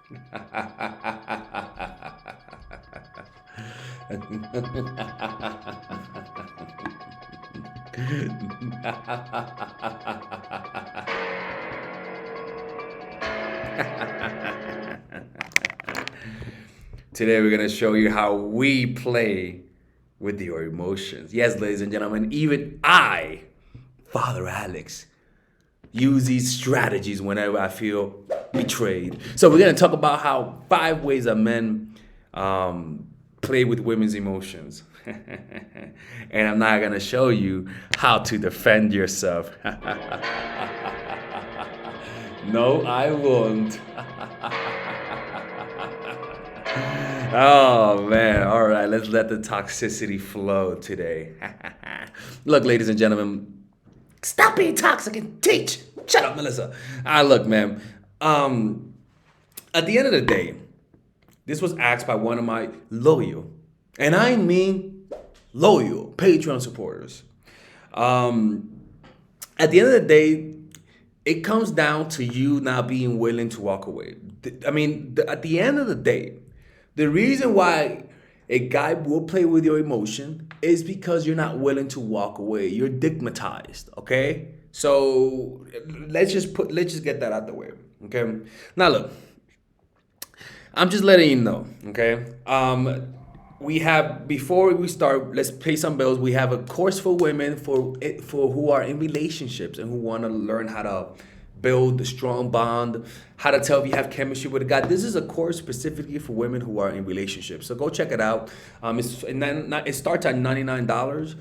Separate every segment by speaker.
Speaker 1: Today we're gonna show you how we play with your emotions. Yes, ladies and gentlemen, even I, Father Alex, use these strategies whenever I feel betrayed. So we're gonna talk about how 5 ways that men play with women's emotions. And I'm not gonna show you how to defend yourself. No, I won't. Oh man, all right, let's let the toxicity flow today. Look, ladies and gentlemen, stop being toxic and teach. Shut up, Melissa. Look, man. At the end of the day, this was asked by one of my loyal, and I mean loyal Patreon supporters. At the end of the day, it comes down to you not being willing to walk away. I mean, at the end of the day, the reason why a guy will play with your emotion is because you're not willing to walk away. You're stigmatized, okay? So let's just get that out the way, okay? Now look, I'm just letting you know, okay? We have, before we start, let's pay some bills. We have a course for women for who are in relationships and who want to learn how to build a strong bond, how to tell if you have chemistry with a guy. This is a course specifically for women who are in relationships. So go check it out. It starts at $99.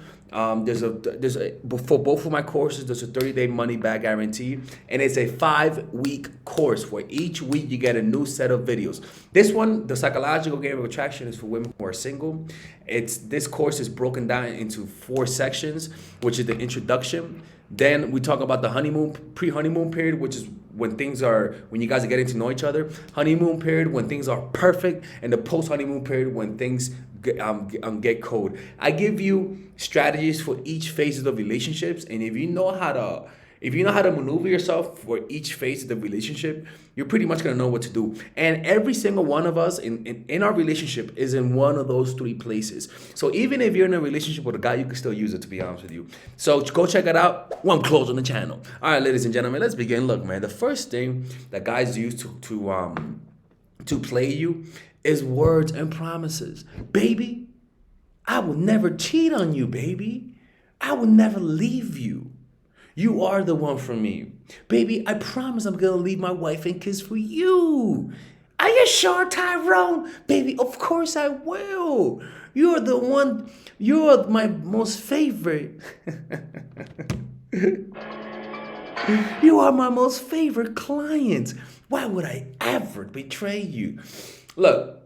Speaker 1: For both of my courses, there's a 30-day money back guarantee, and it's a 5-week course where each week you get a new set of videos. This one, the psychological game of attraction, is for women who are single. This course is broken down into 4 sections, which is the introduction. Then we talk about the pre-honeymoon period, which is when you guys are getting to know each other. Honeymoon period, when things are perfect, and the post-honeymoon period, when things get cold. I give you strategies for each phase of the relationships, and if you know how to maneuver yourself for each phase of the relationship, you're pretty much gonna know what to do. And every single one of us in our relationship is in one of those 3 places. So even if you're in a relationship with a guy, you can still use it, to be honest with you. So go check it out. One close on the channel. All right, ladies and gentlemen, let's begin. Look, man, the first thing that guys use to play you is words and promises. Baby, I will never cheat on you, baby. I will never leave you. You are the one for me. Baby, I promise I'm gonna leave my wife and kids for you. Are you sure, Tyrone? Baby, of course I will. You're the one, you're my most favorite. You are my most favorite client. Why would I ever betray you? Look,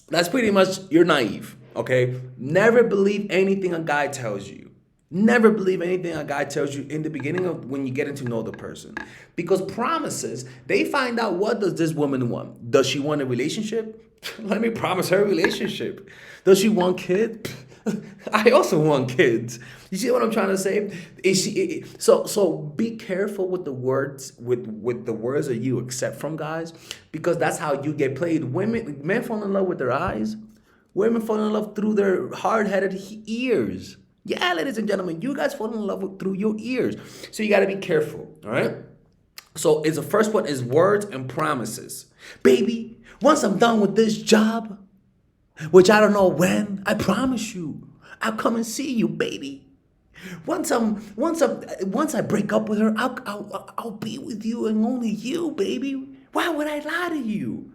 Speaker 1: that's pretty much, you're naive, okay? Never believe anything a guy tells you. Never believe anything a guy tells you in the beginning of when you get to know the person. Because promises, they find out, what does this woman want? Does she want a relationship? Let me promise her a relationship. Does she want kids? I also want kids. You see what I'm trying to say? So be careful with the words, with the words that you accept from guys, because that's how you get played. Men fall in love with their eyes. Women fall in love through their hard-headed ears. Yeah, ladies and gentlemen, you guys fall in love through your ears. So you got to be careful, all right? So the first one is words and promises. Baby, once I'm done with this job, which I don't know when, I promise you, I'll come and see you, baby. Once I break up with her, I'll be with you and only you, baby. Why would I lie to you?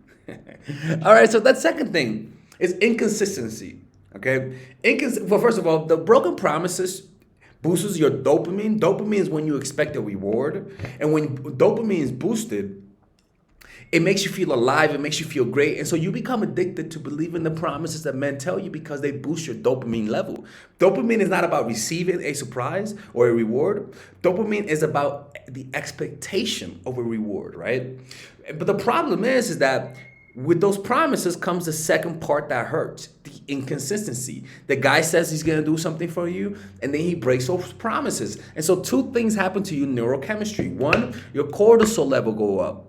Speaker 1: All right, so that second thing is inconsistency. Okay? Well, first of all, the broken promises boosts your dopamine. Dopamine is when you expect a reward. And when dopamine is boosted, it makes you feel alive. It makes you feel great. And so you become addicted to believing the promises that men tell you because they boost your dopamine level. Dopamine is not about receiving a surprise or a reward. Dopamine is about the expectation of a reward, right? But the problem is that with those promises comes the second part that hurts, the inconsistency. The guy says he's gonna do something for you, and then he breaks those promises. And so 2 things happen to you in neurochemistry. 1, your cortisol level go up.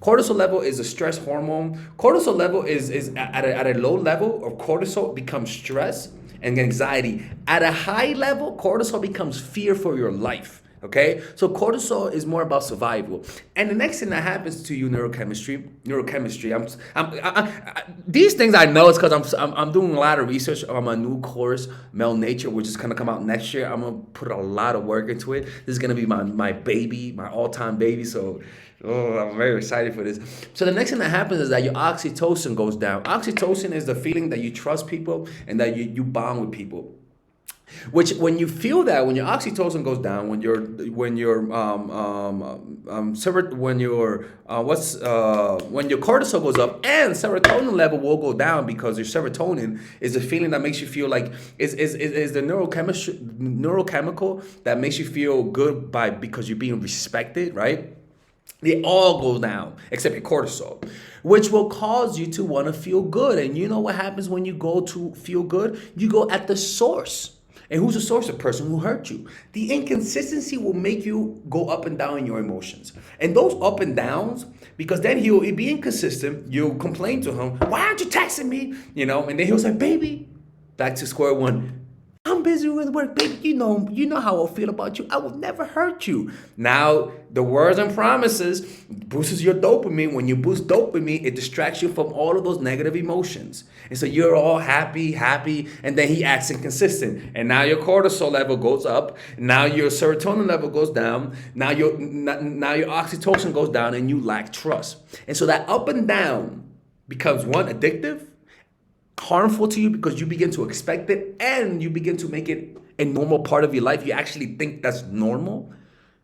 Speaker 1: Cortisol level is a stress hormone. Cortisol level is at a low level of cortisol becomes stress and anxiety. At a high level, cortisol becomes fear for your life. Okay, so cortisol is more about survival. And the next thing that happens to you, neurochemistry. These things I know is because I'm doing a lot of research on my new course, Male Nature, which is gonna come out next year. I'm gonna put a lot of work into it. This is gonna be my baby, my all-time baby. So I'm very excited for this. So the next thing that happens is that your oxytocin goes down. Oxytocin is the feeling that you trust people and that you bond with people. Which, when you feel that, when your oxytocin goes down, when your cortisol goes up, and serotonin level will go down, because your serotonin is a feeling that makes you feel like is the neurochemical that makes you feel good because you're being respected, right? They all go down except your cortisol, which will cause you to want to feel good. And you know what happens when you go to feel good? You go at the source. And who's the source? The person who hurt you. The inconsistency will make you go up and down in your emotions. And those up and downs, because then he'll be inconsistent. You'll complain to him, why aren't you texting me? And then he'll say, baby, back to square one. I'm busy with work, baby. You know how I feel about you. I will never hurt you. Now, the words and promises boosts your dopamine. When you boost dopamine, it distracts you from all of those negative emotions. And so you're all happy, and then he acts inconsistent. And now your cortisol level goes up. Now your serotonin level goes down. Now your oxytocin goes down, and you lack trust. And so that up and down becomes, one, addictive, harmful to you, because you begin to expect it and you begin to make it a normal part of your life. You actually think that's normal,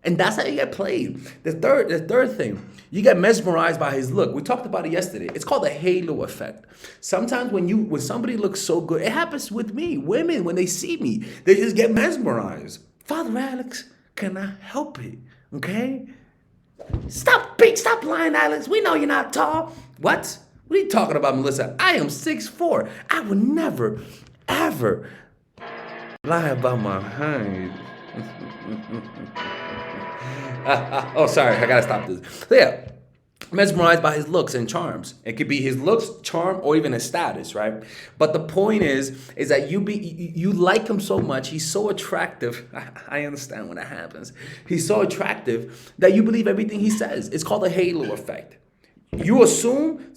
Speaker 1: and that's how you get played. The third thing, you get mesmerized by his look. We talked about it yesterday. It's called the halo effect. Sometimes when somebody looks so good, it happens with me. Women, when they see me, they just get mesmerized. Father Alex, can I help it? Okay, stop lying, Alex. We know you're not tall. What? What are you talking about, Melissa? I am 6'4". I would never, ever lie about my height. Oh, sorry. I got to stop this. So yeah, mesmerized by his looks and charms. It could be his looks, charm, or even his status, right? But the point is that you like him so much. He's so attractive. I understand when that happens. He's so attractive that you believe everything he says. It's called the halo effect. You assume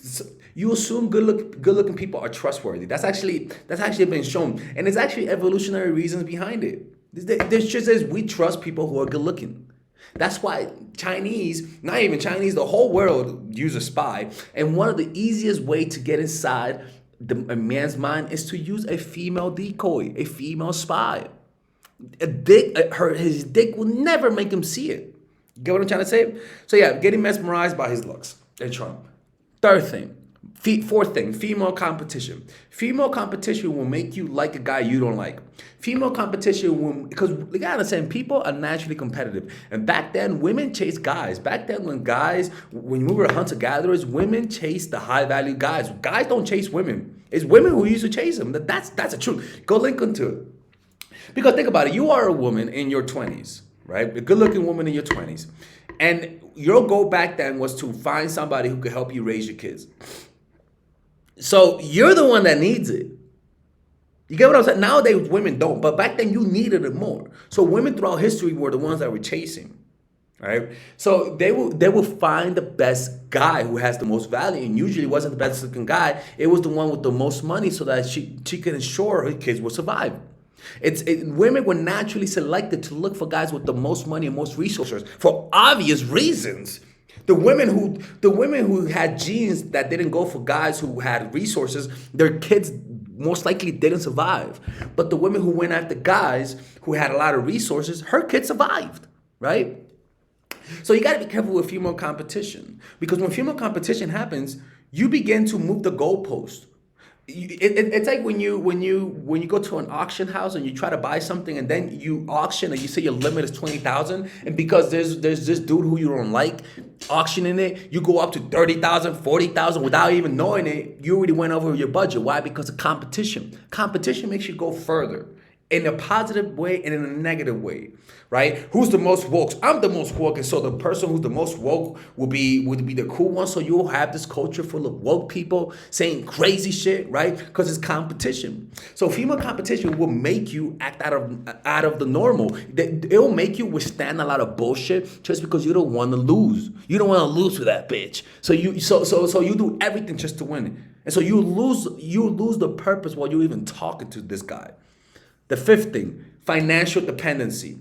Speaker 1: good-looking people are trustworthy. That's actually been shown, and there's actually evolutionary reasons behind it. There's just as we trust people who are good-looking. That's why not even Chinese, the whole world use a spy, and one of the easiest way to get inside a man's mind is to use a female decoy, a female spy. His dick will never make him see it. You get what I'm trying to say? So yeah, getting mesmerized by his looks and charm. Fourth thing, female competition. Female competition will make you like a guy you don't like. Female competition will, because you gotta understand, people are naturally competitive. And back then, women chased guys. Back then, when we were hunter-gatherers, women chased the high-value guys. Guys don't chase women. It's women who used to chase them. That's the truth. Go link into it. Because think about it. You are a woman in your 20s, right? A good-looking woman in your 20s. And your goal back then was to find somebody who could help you raise your kids. So you're the one that needs it. You get what I'm saying? Nowadays, women don't. But back then, you needed it more. So women throughout history were the ones that were chasing. Right? So they will find the best guy who has the most value. And usually it wasn't the best looking guy. It was the one with the most money, so that she could ensure her kids will survive. Women were naturally selected to look for guys with the most money and most resources for obvious reasons. The women who had genes that didn't go for guys who had resources, their kids most likely didn't survive. But the women who went after guys who had a lot of resources, her kids survived, right? So you got to be careful with female competition, because when female competition happens, you begin to move the goalpost. It's like when you go to an auction house and you try to buy something, and then you auction and you say your limit is 20,000, and because there's this dude who you don't like auctioning it, you go up to 30,000, 40,000 without even knowing it. You already went over your budget. Why? Because of competition. Competition makes you go further. in a positive way and in a negative way, right? Who's the most woke? I'm the most woke, and so the person who's the most woke would be the cool one. So you'll have this culture full of woke people saying crazy shit, right? Because it's competition. So female competition will make you act out of the normal. It'll make you withstand a lot of bullshit just because you don't want to lose. You don't want to lose to that bitch. So you do everything just to win, and so you lose the purpose while you're even talking to this guy. The fifth thing, financial dependency.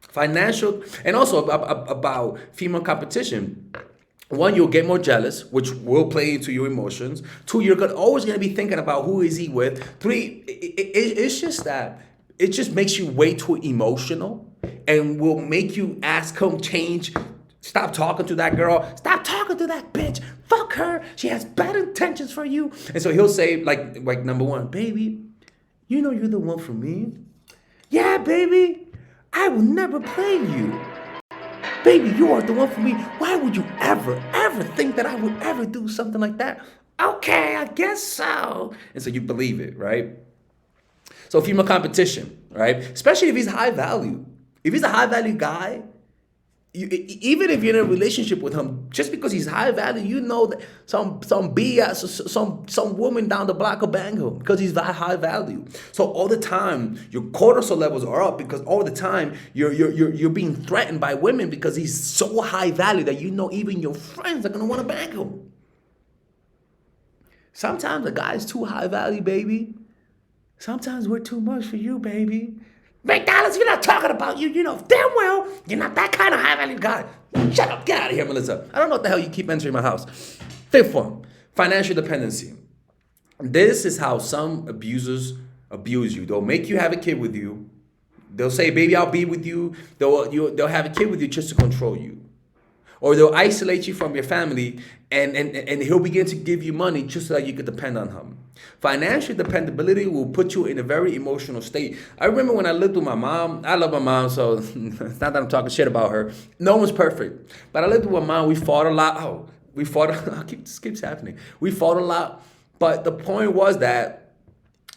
Speaker 1: Financial, and also about female competition. One, you'll get more jealous, which will play into your emotions. Two, you're always going to be thinking about who is he with. Three, it's just that it just makes you way too emotional and will make you ask him change. Stop talking to that girl. Stop talking to that bitch. Fuck her. She has bad intentions for you. And so he'll say like number one, baby, you know you're the one for me. Yeah, baby, I will never play you. Baby, you are the one for me. Why would you ever think that I would ever do something like that? Okay, I guess so. And so you believe it, right? So female competition, right? Especially if he's high value. If he's a high value guy, even if you're in a relationship with him, just because he's high value, you know that some BS, some woman down the block will bang him because he's high value. So all the time your cortisol levels are up because all the time you're being threatened by women because he's so high value that you know even your friends are gonna want to bang him. Sometimes a guy's too high value, baby. Sometimes we're too much for you, baby. McDonald's, we're not talking about you. You know damn well you're not that kind of high value guy. Shut up. Get out of here, Melissa. I don't know what the hell you keep entering my house. Fifth one, financial dependency. This is how some abusers abuse you. They'll make you have a kid with you. They'll say, baby, I'll be with you. They'll have a kid with you just to control you. Or they'll isolate you from your family and he'll begin to give you money just so that you can depend on him. Financial dependability will put you in a very emotional state. I remember when I lived with my mom. I love my mom, so it's not that I'm talking shit about her. No one's perfect. But I lived with my mom. We fought a lot. This keeps happening. We fought a lot. But the point was that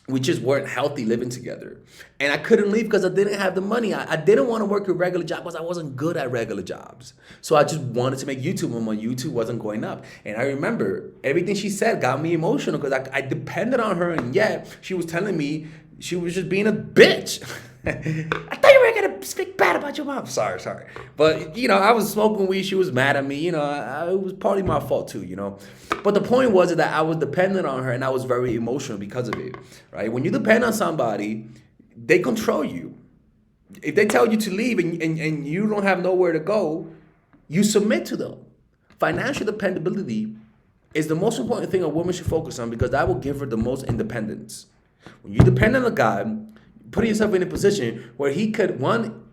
Speaker 1: we just weren't healthy living together. And I couldn't leave because I didn't have the money. I didn't want to work a regular job because I wasn't good at regular jobs. So I just wanted to make YouTube when my YouTube wasn't going up. And I remember everything she said got me emotional because I depended on her. And yet she was telling me she was just being a bitch. I thought you were going to speak bad about your mom. Sorry. But, I was smoking weed. She was mad at me. It was partly my fault too, But the point was that I was dependent on her and I was very emotional because of it, right? When you depend on somebody, they control you. If they tell you to leave and you don't have nowhere to go, you submit to them. Financial dependability is the most important thing a woman should focus on because that will give her the most independence. When you depend on a guy, putting yourself in a position where he could, one,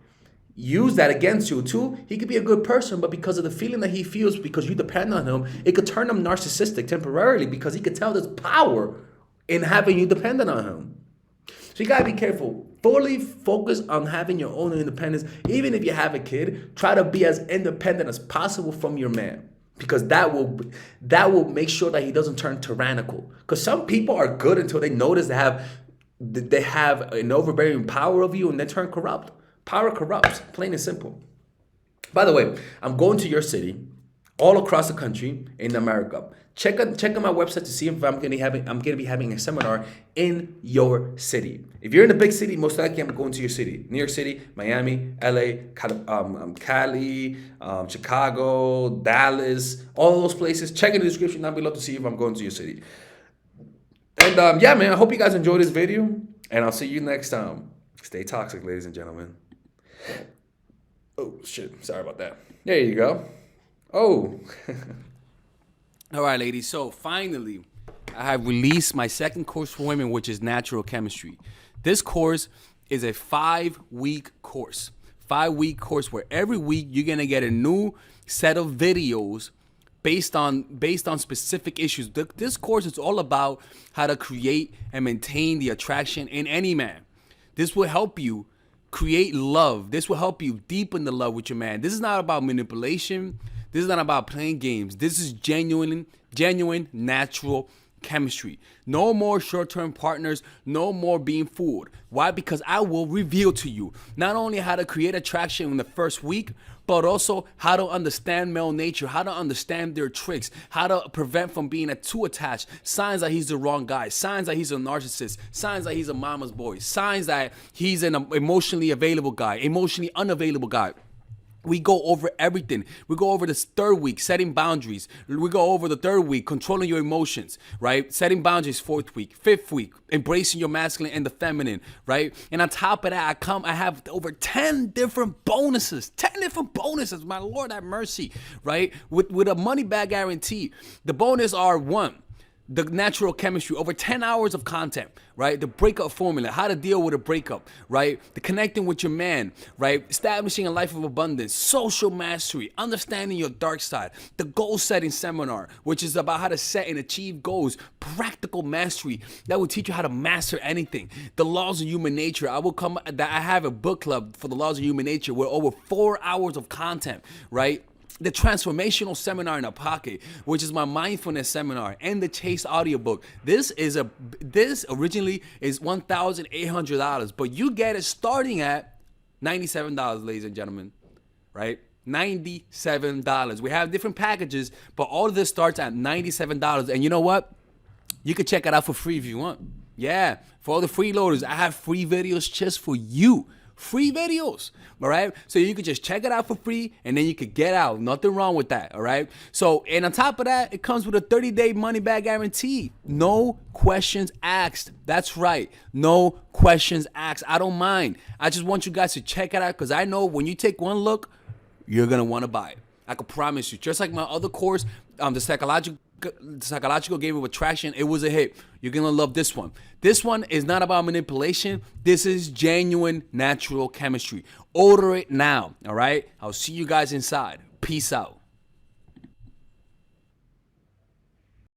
Speaker 1: use that against you. Two, he could be a good person, but because of the feeling that he feels because you depend on him, it could turn him narcissistic temporarily because he could tell there's power in having you dependent on him. So you gotta be careful. Fully focus on having your own independence. Even if you have a kid, try to be as independent as possible from your man. Because that will make sure that he doesn't turn tyrannical. Because some people are good until they notice they have an overbearing power of you and they turn corrupt. Power corrupts, plain and simple. By the way, I'm going to your city, all across the country in America. Check on my website to see if I'm going to be having a seminar in your city. If you're in a big city, most likely I'm going to your city. New York City, Miami, LA, Cali, Chicago, Dallas, all those places. Check in the description down below to see if I'm going to your city. And yeah, man, I hope you guys enjoyed this video, and I'll see you next time. Stay toxic, ladies and gentlemen. Oh, shit. Sorry about that. There you go. Oh. All right, ladies. So finally, I have released my second course for women, which is natural chemistry. This course is a 5-week course. 5-week course where every week you're going to get a new set of videos based on specific issues. This course is all about how to create and maintain the attraction in any man. This will help you create love. This will help you deepen the love with your man. This is not about manipulation. This is not about playing games. This is genuine, natural
Speaker 2: chemistry. No more short-term partners, no more being fooled. Why? Because I will reveal to you not only how to create attraction in the first week, but also how to understand male nature, how to understand their tricks, how to prevent from being too attached, signs that he's the wrong guy, signs that he's a narcissist, signs that he's a mama's boy, signs that he's an emotionally available guy, emotionally unavailable guy. We go over everything. We go over this third week, setting boundaries. We go over the third week, controlling your emotions, right? Setting boundaries, fourth week, fifth week, embracing your masculine and the feminine, right? And on top of that, I have over 10 different bonuses. 10 different bonuses, my Lord have mercy, right? With a money back guarantee. The bonus are one, the natural chemistry, over 10 hours of content, right? The breakup formula, how to deal with a breakup, right? The connecting with your man, right? Establishing a life of abundance, social mastery, understanding your dark side, the goal setting seminar, which is about how to set and achieve goals, practical mastery that will teach you how to master anything. The laws of human nature, I have a book club for the laws of human nature with over 4 hours of content, right? The transformational seminar in a pocket, which is my mindfulness seminar, and the Chase audiobook. This originally is $1,800, but you get it starting at $97, ladies and gentlemen, right? $97. We have different packages, but all of this starts at $97. And you know what? You can check it out for free if you want. Yeah, for all the freeloaders, I have free videos just for you. Free videos, all right? So you could just check it out for free, and then you could get out. Nothing wrong with that, all right? So, and on top of that, it comes with a 30-day money-back guarantee. No questions asked. That's right. No questions asked. I don't mind. I just want you guys to check it out because I know when you take one look, you're going to want to buy it. I can promise you. Just like my other course, the psychological game of attraction, it was a hit. You're gonna love this one. This one is not about manipulation. This is genuine natural chemistry. Order it now, all right? I'll see you guys inside. Peace out.